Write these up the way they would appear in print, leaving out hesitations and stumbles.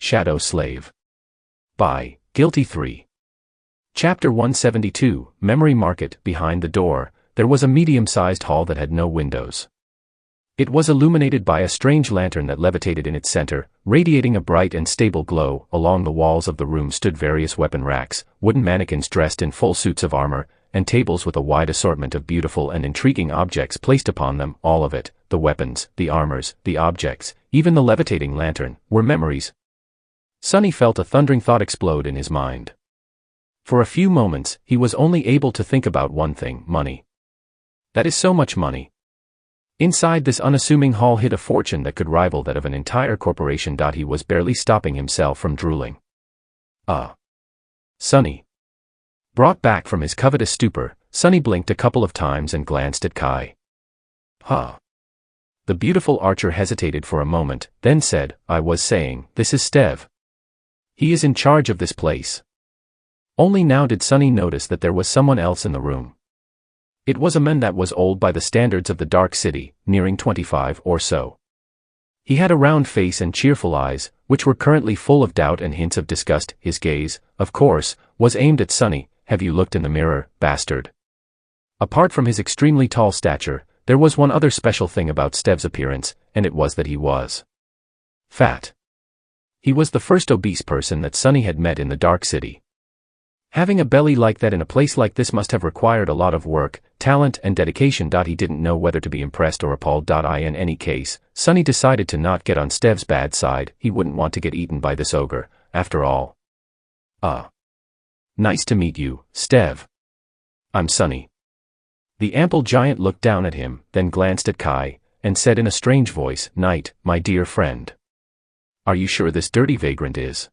Shadow Slave. By Guiltythree. Chapter 172, Memory Market. Behind the door, there was a medium-sized hall that had no windows. It was illuminated by a strange lantern that levitated in its center, radiating a bright and stable glow. Along the walls of the room stood various weapon racks, wooden mannequins dressed in full suits of armor, and tables with a wide assortment of beautiful and intriguing objects placed upon them. All of it, the weapons, the armors, the objects, even the levitating lantern, were memories. Sonny felt a thundering thought explode in his mind. For a few moments, he was only able to think about one thing: money. That is so much money. Inside this unassuming hall hid a fortune that could rival that of an entire corporation. He was barely stopping himself from drooling. Sonny. Brought back from his covetous stupor, Sonny blinked a couple of times and glanced at Kai. The beautiful archer hesitated for a moment, then said, "I was saying, this is Stev. He is in charge of this place." Only now did Sonny notice that there was someone else in the room. It was a man that was old by the standards of the Dark City, nearing 25 or so. He had a round face and cheerful eyes, which were currently full of doubt and hints of disgust. His gaze, of course, was aimed at Sonny. "Have you looked in the mirror, bastard?" Apart from his extremely tall stature, there was one other special thing about Stev's appearance, and it was that he was fat. He was the first obese person that Sonny had met in the Dark City. Having a belly like that in a place like this must have required a lot of work, talent, and dedication. He didn't know whether to be impressed or appalled. In any case, Sonny decided to not get on Stev's bad side. He wouldn't want to get eaten by this ogre, after all. Nice to meet you, Stev. I'm Sonny." The ample giant looked down at him, then glanced at Kai, and said in a strange voice, "Knight, my dear friend. Are you sure this dirty vagrant is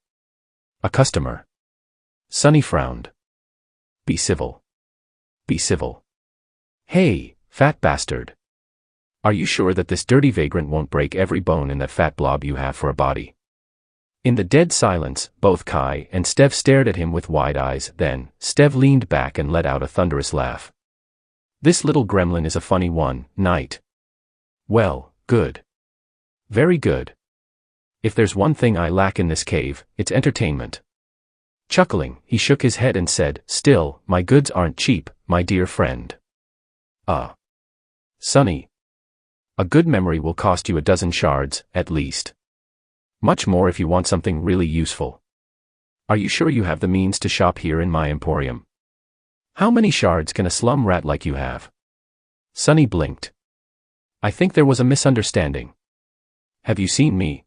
a customer?" Sonny frowned. Be civil. Be civil. "Hey, fat bastard. Are you sure that this dirty vagrant won't break every bone in that fat blob you have for a body?" In the dead silence, both Kai and Stev stared at him with wide eyes. Then, Stev leaned back and let out a thunderous laugh. "This little gremlin is a funny one, Knight. Well, good. Very good. If there's one thing I lack in this cave, it's entertainment." Chuckling, he shook his head and said, "Still, my goods aren't cheap, my dear friend." Sonny. A good memory will cost you a dozen shards, at least. Much more if you want something really useful. Are you sure you have the means to shop here in my emporium? How many shards can a slum rat like you have?" Sonny blinked. "I think there was a misunderstanding. Have you seen me?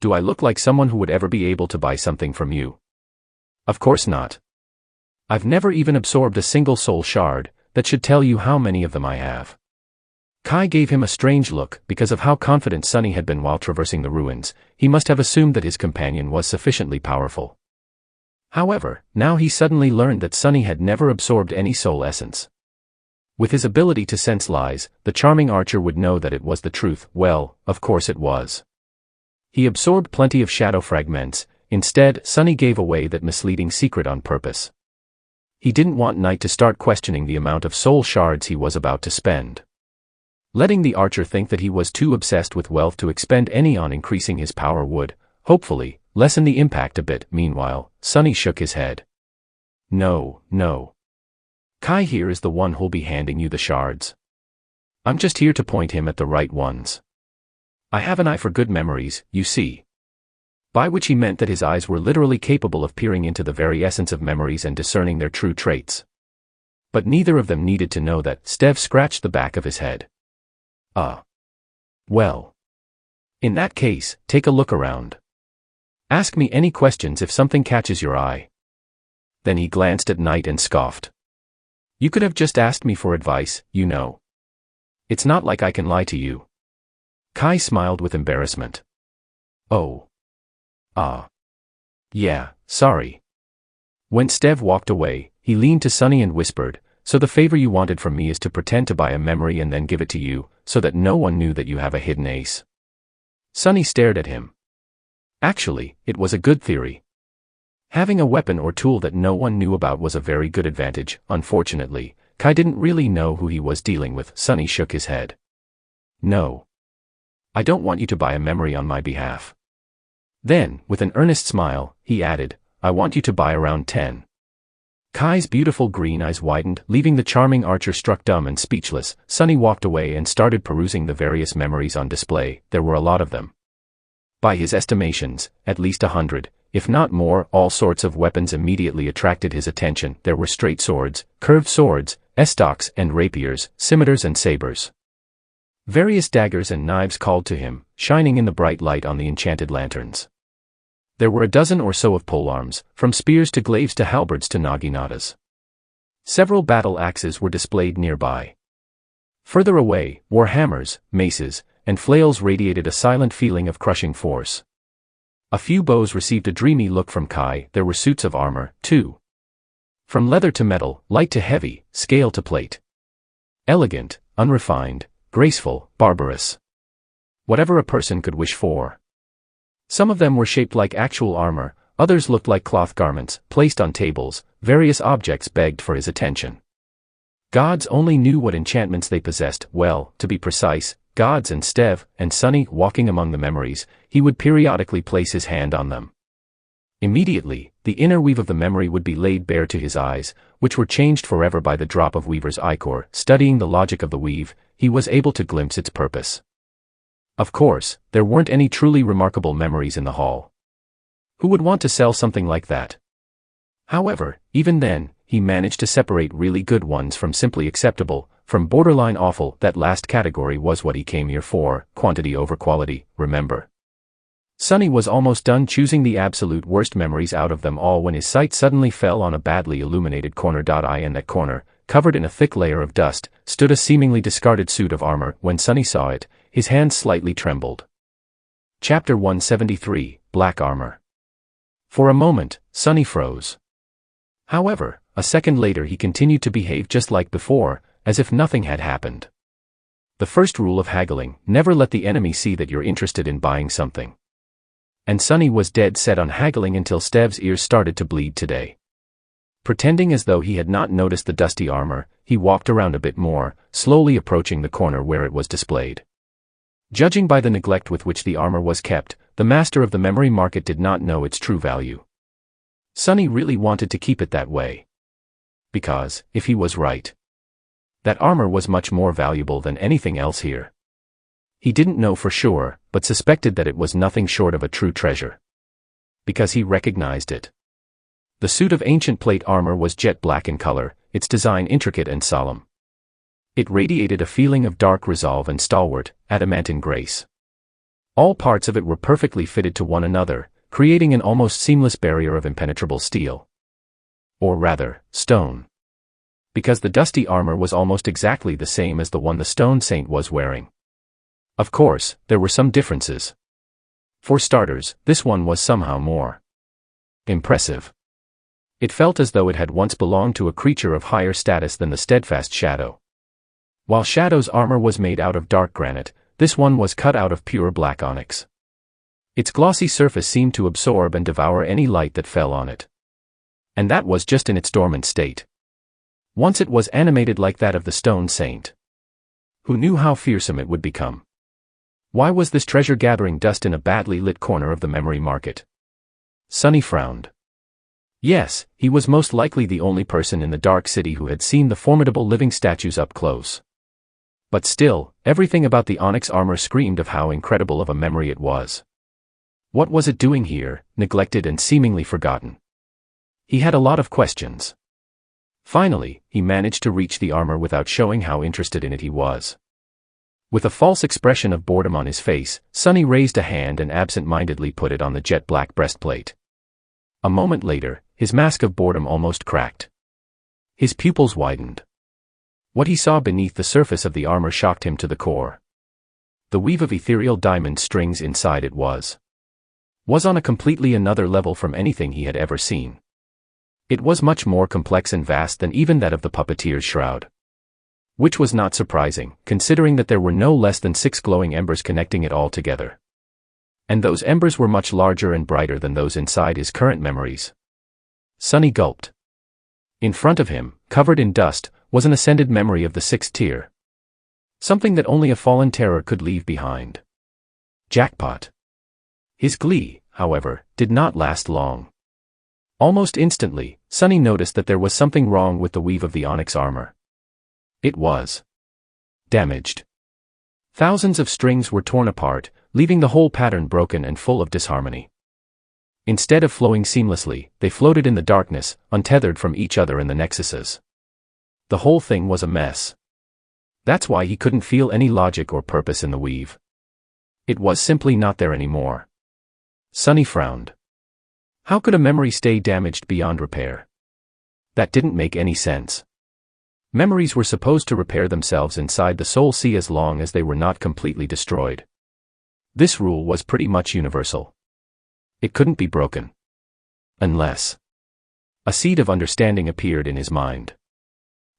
Do I look like someone who would ever be able to buy something from you? Of course not. I've never even absorbed a single soul shard. That should tell you how many of them I have." Kai gave him a strange look. Because of how confident Sonny had been while traversing the ruins, he must have assumed that his companion was sufficiently powerful. However, now he suddenly learned that Sonny had never absorbed any soul essence. With his ability to sense lies, the charming archer would know that it was the truth. Well, of course it was. He absorbed plenty of shadow fragments. Instead, Sonny gave away that misleading secret on purpose. He didn't want Knight to start questioning the amount of soul shards he was about to spend. Letting the archer think that he was too obsessed with wealth to expend any on increasing his power would, hopefully, lessen the impact a bit. Meanwhile, Sonny shook his head. No. Kai here is the one who'll be handing you the shards. I'm just here to point him at the right ones. I have an eye for good memories, you see." By which he meant that his eyes were literally capable of peering into the very essence of memories and discerning their true traits. But neither of them needed to know that. Stev scratched the back of his head. Well. In that case, take a look around. Ask me any questions if something catches your eye." Then he glanced at Knight and scoffed. "You could have just asked me for advice, you know. It's not like I can lie to you." Kai smiled with embarrassment. "Oh. Yeah, sorry." When Stev walked away, he leaned to Sonny and whispered, "So the favor you wanted from me is to pretend to buy a memory and then give it to you, so that no one knew that you have a hidden ace?" Sonny stared at him. Actually, it was a good theory. Having a weapon or tool that no one knew about was a very good advantage. Unfortunately, Kai didn't really know who he was dealing with. Sonny shook his head. "No. I don't want you to buy a memory on my behalf. Then, with an earnest smile, he added, "I want you to buy around 10. Kai's beautiful green eyes widened, leaving the charming archer struck dumb and speechless. Sunny walked away and started perusing the various memories on display. There were a lot of them. By his estimations, at least 100, if not more. All sorts of weapons immediately attracted his attention. There were straight swords, curved swords, estocks and rapiers, scimitars and sabers. Various daggers and knives called to him, shining in the bright light on the enchanted lanterns. There were a dozen or so of polearms, from spears to glaives to halberds to naginatas. Several battle axes were displayed nearby. Further away, war hammers, maces, and flails radiated a silent feeling of crushing force. A few bows received a dreamy look from Kai. There were suits of armor, too. From leather to metal, light to heavy, scale to plate. Elegant, unrefined, graceful, barbarous. Whatever a person could wish for. Some of them were shaped like actual armor, others looked like cloth garments, placed on tables. Various objects begged for his attention. Gods only knew what enchantments they possessed. Well, to be precise, gods and Stev and Sunny. Walking among the memories, he would periodically place his hand on them. Immediately, the inner weave of the memory would be laid bare to his eyes, which were changed forever by the drop of Weaver's ichor. Studying the logic of the weave, he was able to glimpse its purpose. Of course, there weren't any truly remarkable memories in the hall. Who would want to sell something like that? However, even then, he managed to separate really good ones from simply acceptable, from borderline awful. That last category was what he came here for, quantity over quality, remember. Sunny was almost done choosing the absolute worst memories out of them all when his sight suddenly fell on a badly illuminated corner. In that corner, covered in a thick layer of dust, stood a seemingly discarded suit of armor. When Sunny saw it, his hands slightly trembled. Chapter 173, Black Armor. For a moment, Sunny froze. However, a second later he continued to behave just like before, as if nothing had happened. The first rule of haggling: never let the enemy see that you're interested in buying something. And Sunny was dead set on haggling until Stev's ears started to bleed today. Pretending as though he had not noticed the dusty armor, he walked around a bit more, slowly approaching the corner where it was displayed. Judging by the neglect with which the armor was kept, the master of the memory market did not know its true value. Sunny really wanted to keep it that way. Because, if he was right, that armor was much more valuable than anything else here. He didn't know for sure, but suspected that it was nothing short of a true treasure. Because he recognized it. The suit of ancient plate armor was jet black in color, its design intricate and solemn. It radiated a feeling of dark resolve and stalwart, adamantine grace. All parts of it were perfectly fitted to one another, creating an almost seamless barrier of impenetrable steel. Or rather, stone. Because the dusty armor was almost exactly the same as the one the stone saint was wearing. Of course, there were some differences. For starters, this one was somehow more impressive. It felt as though it had once belonged to a creature of higher status than the steadfast Shadow. While Shadow's armor was made out of dark granite, this one was cut out of pure black onyx. Its glossy surface seemed to absorb and devour any light that fell on it. And that was just in its dormant state. Once it was animated like that of the stone saint. Who knew how fearsome it would become? Why was this treasure gathering dust in a badly lit corner of the memory market? Sunny frowned. Yes, he was most likely the only person in the Dark City who had seen the formidable living statues up close. But still, everything about the onyx armor screamed of how incredible of a memory it was. What was it doing here, neglected and seemingly forgotten? He had a lot of questions. Finally, he managed to reach the armor without showing how interested in it he was. With a false expression of boredom on his face, Sunny raised a hand and absent-mindedly put it on the jet-black breastplate. A moment later, his mask of boredom almost cracked. His pupils widened. What he saw beneath the surface of the armor shocked him to the core. The weave of ethereal diamond strings inside it was on a completely another level from anything he had ever seen. It was much more complex and vast than even that of the puppeteer's shroud. Which was not surprising, considering that there were no less than 6 glowing embers connecting it all together. And those embers were much larger and brighter than those inside his current memories. Sunny gulped. In front of him, covered in dust, was an ascended memory of the 6th tier. Something that only a fallen terror could leave behind. Jackpot. His glee, however, did not last long. Almost instantly, Sunny noticed that there was something wrong with the weave of the onyx armor. It was damaged. Thousands of strings were torn apart, leaving the whole pattern broken and full of disharmony. Instead of flowing seamlessly, they floated in the darkness, untethered from each other in the nexuses. The whole thing was a mess. That's why he couldn't feel any logic or purpose in the weave. It was simply not there anymore. Sunny frowned. How could a memory stay damaged beyond repair? That didn't make any sense. Memories were supposed to repair themselves inside the soul sea as long as they were not completely destroyed. This rule was pretty much universal. It couldn't be broken. Unless a seed of understanding appeared in his mind.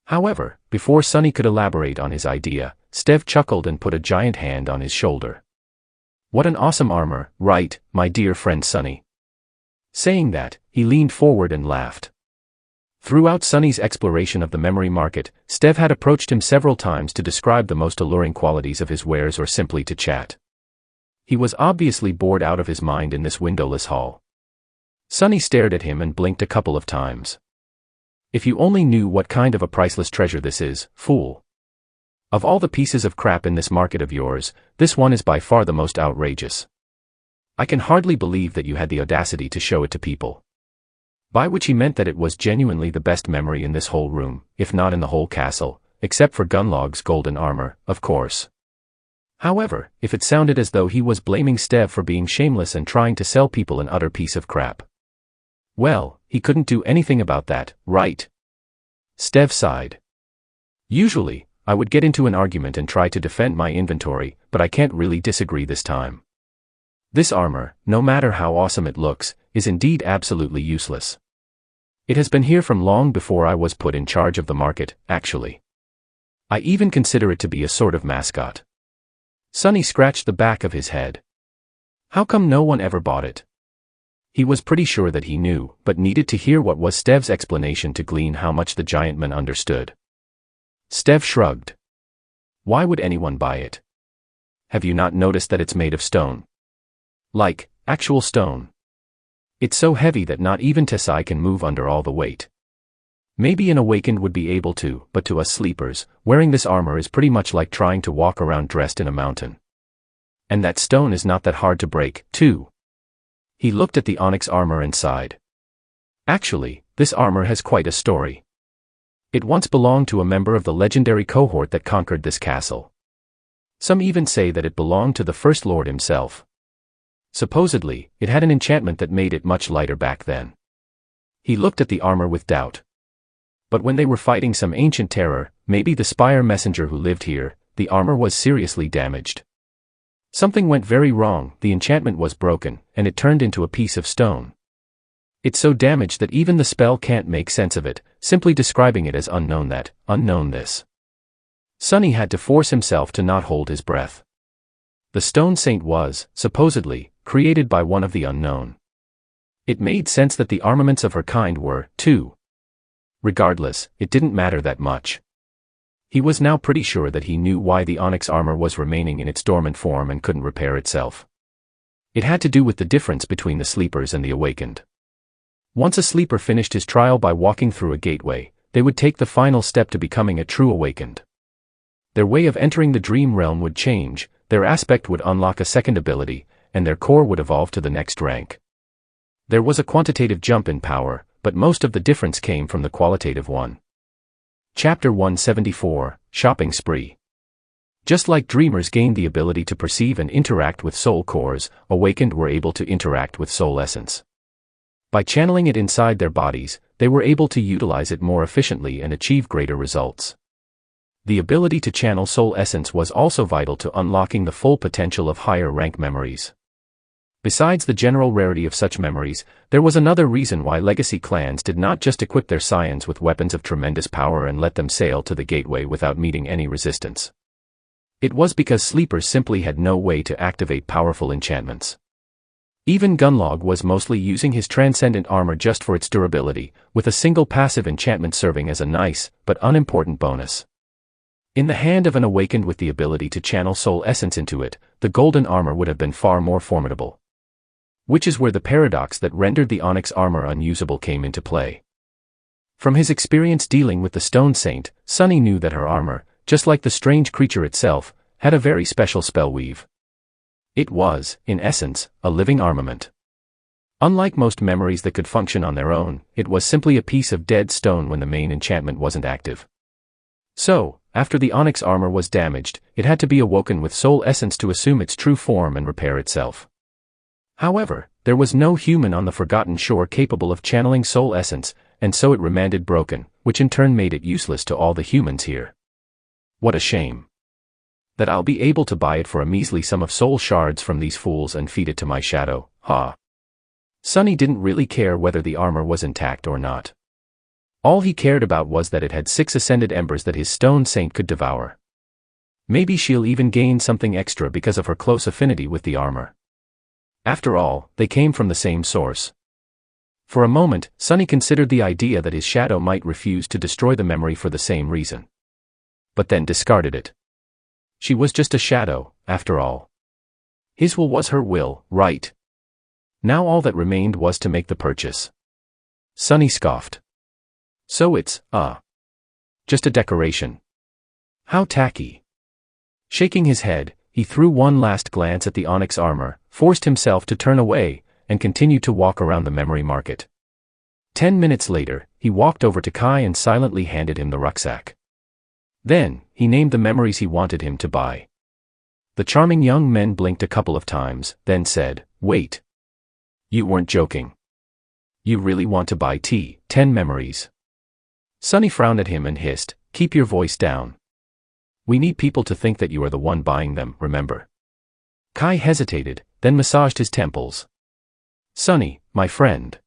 However, before Sunny could elaborate on his idea, Stev chuckled and put a giant hand on his shoulder. What an awesome armor, right, my dear friend Sunny? Saying that, he leaned forward and laughed. Throughout Sunny's exploration of the memory market, Stev had approached him several times to describe the most alluring qualities of his wares or simply to chat. He was obviously bored out of his mind in this windowless hall. Sunny stared at him and blinked a couple of times. If you only knew what kind of a priceless treasure this is, fool. Of all the pieces of crap in this market of yours, this one is by far the most outrageous. I can hardly believe that you had the audacity to show it to people. By which he meant that it was genuinely the best memory in this whole room, if not in the whole castle, except for Gunlog's golden armor, of course. However, if it sounded as though he was blaming Stev for being shameless and trying to sell people an utter piece of crap. Well, he couldn't do anything about that, right? Stev sighed. Usually, I would get into an argument and try to defend my inventory, but I can't really disagree this time. This armor, no matter how awesome it looks, is indeed absolutely useless. It has been here from long before I was put in charge of the market, actually. I even consider it to be a sort of mascot. Sunny scratched the back of his head. How come no one ever bought it? He was pretty sure that he knew, but needed to hear what was Stev's explanation to glean how much the giant man understood. Stev shrugged. Why would anyone buy it? Have you not noticed that it's made of stone? Like, actual stone. It's so heavy that not even Tessai can move under all the weight. Maybe an awakened would be able to, but to us sleepers, wearing this armor is pretty much like trying to walk around dressed in a mountain. And that stone is not that hard to break, too. He looked at the onyx armor and sighed. Actually, this armor has quite a story. It once belonged to a member of the legendary cohort that conquered this castle. Some even say that it belonged to the First Lord himself. Supposedly, it had an enchantment that made it much lighter back then. He looked at the armor with doubt. But when they were fighting some ancient terror, maybe the Spire messenger who lived here, the armor was seriously damaged. Something went very wrong, the enchantment was broken, and it turned into a piece of stone. It's so damaged that even the spell can't make sense of it, simply describing it as unknown this. Sunny had to force himself to not hold his breath. The stone saint was, supposedly, created by one of the unknown. It made sense that the armaments of her kind were, too. Regardless, it didn't matter that much. He was now pretty sure that he knew why the onyx armor was remaining in its dormant form and couldn't repair itself. It had to do with the difference between the sleepers and the awakened. Once a sleeper finished his trial by walking through a gateway, they would take the final step to becoming a true awakened. Their way of entering the dream realm would change, their aspect would unlock a second ability, and their core would evolve to the next rank. There was a quantitative jump in power, but most of the difference came from the qualitative one. Chapter 174, Shopping Spree. Just like dreamers gained the ability to perceive and interact with soul cores, awakened were able to interact with soul essence. By channeling it inside their bodies, they were able to utilize it more efficiently and achieve greater results. The ability to channel soul essence was also vital to unlocking the full potential of higher rank memories. Besides the general rarity of such memories, there was another reason why legacy clans did not just equip their scions with weapons of tremendous power and let them sail to the gateway without meeting any resistance. It was because sleepers simply had no way to activate powerful enchantments. Even Gunlog was mostly using his transcendent armor just for its durability, with a single passive enchantment serving as a nice, but unimportant bonus. In the hand of an awakened with the ability to channel soul essence into it, the golden armor would have been far more formidable. Which is where the paradox that rendered the onyx armor unusable came into play. From his experience dealing with the Stone Saint, Sunny knew that her armor, just like the strange creature itself, had a very special spell weave. It was, in essence, a living armament. Unlike most memories that could function on their own, it was simply a piece of dead stone when the main enchantment wasn't active. So, after the onyx armor was damaged, it had to be awoken with soul essence to assume its true form and repair itself. However, there was no human on the Forgotten Shore capable of channeling soul essence, and so it remained broken, which in turn made it useless to all the humans here. What a shame. That I'll be able to buy it for a measly sum of soul shards from these fools and feed it to my shadow, ha. Sunny didn't really care whether the armor was intact or not. All he cared about was that it had 6 ascended embers that his Stone Saint could devour. Maybe she'll even gain something extra because of her close affinity with the armor. After all, they came from the same source. For a moment, Sunny considered the idea that his shadow might refuse to destroy the memory for the same reason. But then discarded it. She was just a shadow, after all. His will was her will, right? Now all that remained was to make the purchase. Sunny scoffed. So it's, just a decoration. How tacky. Shaking his head, he threw one last glance at the onyx armor, forced himself to turn away, and continued to walk around the memory market. 10 minutes later, he walked over to Kai and silently handed him the rucksack. Then, he named the memories he wanted him to buy. The charming young men blinked a couple of times, then said, "Wait. You weren't joking. You really want to buy 10 memories?" Sunny frowned at him and hissed, "Keep your voice down. We need people to think that you are the one buying them, remember?" Kai hesitated, then massaged his temples. "Sunny, my friend.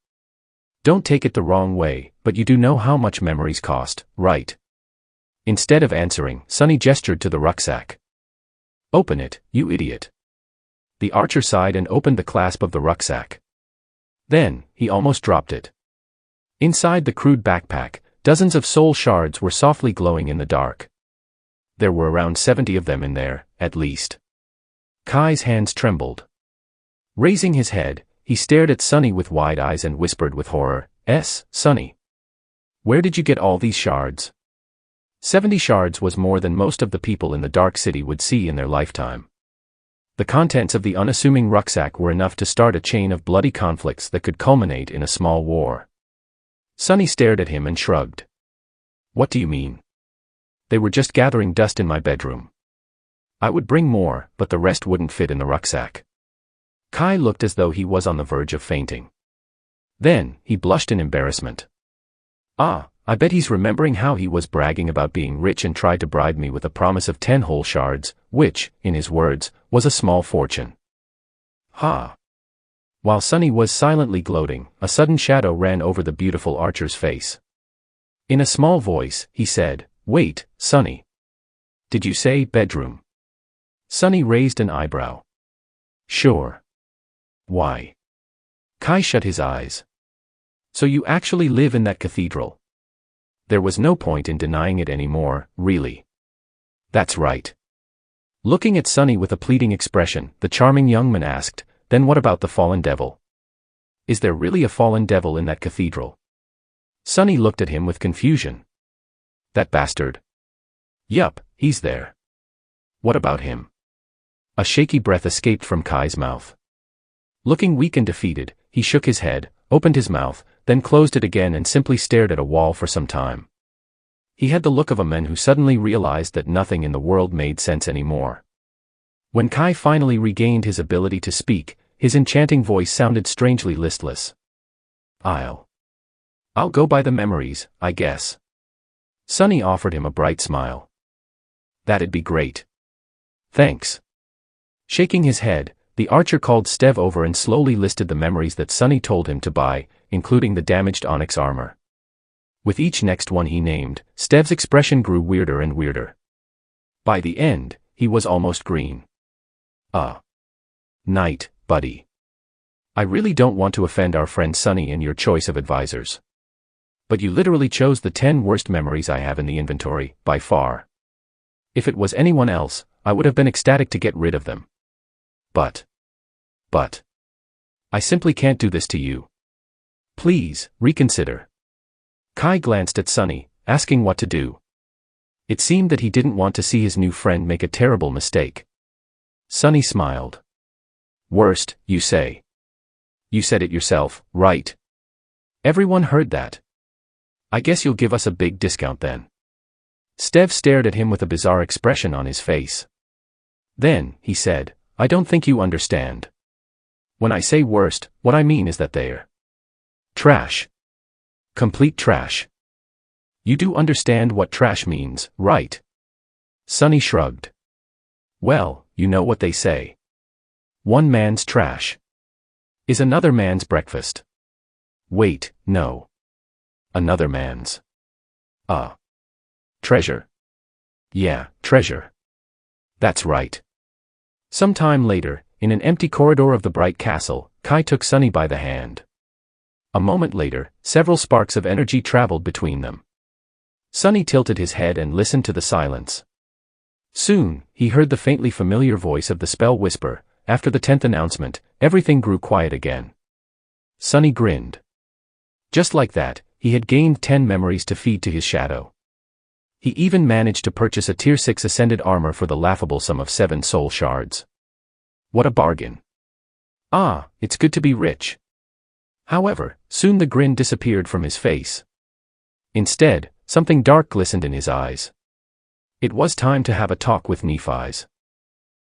Don't take it the wrong way, but you do know how much memories cost, right?" Instead of answering, Sunny gestured to the rucksack. "Open it, you idiot." The archer sighed and opened the clasp of the rucksack. Then, he almost dropped it. Inside the crude backpack, dozens of soul shards were softly glowing in the dark. There were around 70 of them in there, at least. Kai's hands trembled. Raising his head, he stared at Sunny with wide eyes and whispered with horror, Sunny. Where did you get all these shards?" 70 shards was more than most of the people in the Dark City would see in their lifetime. The contents of the unassuming rucksack were enough to start a chain of bloody conflicts that could culminate in a small war. Sunny stared at him and shrugged. "What do you mean?" "They were just gathering dust in my bedroom. I would bring more, but the rest wouldn't fit in the rucksack." Kai looked as though he was on the verge of fainting. Then, he blushed in embarrassment. I bet he's remembering how he was bragging about being rich and tried to bribe me with a promise of 10 whole shards, which, in his words, was a small fortune. Ha! While Sunny was silently gloating, a sudden shadow ran over the beautiful archer's face. In a small voice, he said, "Wait, Sunny. Did you say bedroom?" Sunny raised an eyebrow. "Sure. Why?" Kai shut his eyes. "So you actually live in that cathedral?" There was no point in denying it anymore, really. "That's right." Looking at Sunny with a pleading expression, the charming young man asked, "Then what about the fallen devil? Is there really a fallen devil in that cathedral?" Sunny looked at him with confusion. "That bastard?" "Yup, he's there." "What about him?" A shaky breath escaped from Kai's mouth. Looking weak and defeated, he shook his head, opened his mouth, then closed it again and simply stared at a wall for some time. He had the look of a man who suddenly realized that nothing in the world made sense anymore. When Kai finally regained his ability to speak, his enchanting voice sounded strangely listless. I'll go by the memories, I guess." Sunny offered him a bright smile. "That'd be great. Thanks." Shaking his head, the archer called Stev over and slowly listed the memories that Sunny told him to buy, including the damaged onyx armor. With each next one he named, Stev's expression grew weirder and weirder. By the end, he was almost green. Night, buddy. I really don't want to offend our friend Sunny in your choice of advisors. But you literally chose the 10 worst memories I have in the inventory, by far. If it was anyone else, I would have been ecstatic to get rid of them. But. I simply can't do this to you. Please, reconsider. Kai glanced at Sunny, asking what to do. It seemed that he didn't want to see his new friend make a terrible mistake. Sunny smiled. Worst, you say? You said it yourself, right? Everyone heard that. I guess you'll give us a big discount then. Stev stared at him with a bizarre expression on his face. Then, he said, I don't think you understand. When I say worst, what I mean is that they're trash. Complete trash. You do understand what trash means, right? Sunny shrugged. Well, you know what they say. One man's trash is another man's breakfast. Wait, no. Another man's treasure. Yeah, treasure. That's right. Some time later, in an empty corridor of the bright castle, Kai took Sunny by the hand. A moment later, several sparks of energy traveled between them. Sunny tilted his head and listened to the silence. Soon, he heard the faintly familiar voice of the spell whisper. After the 10th announcement, everything grew quiet again. Sunny grinned. Just like that, he had gained 10 memories to feed to his shadow. He even managed to purchase a Tier 6 Ascended armor for the laughable sum of 7 soul shards. What a bargain. Ah, it's good to be rich. However, soon the grin disappeared from his face. Instead, something dark glistened in his eyes. It was time to have a talk with Nephi's.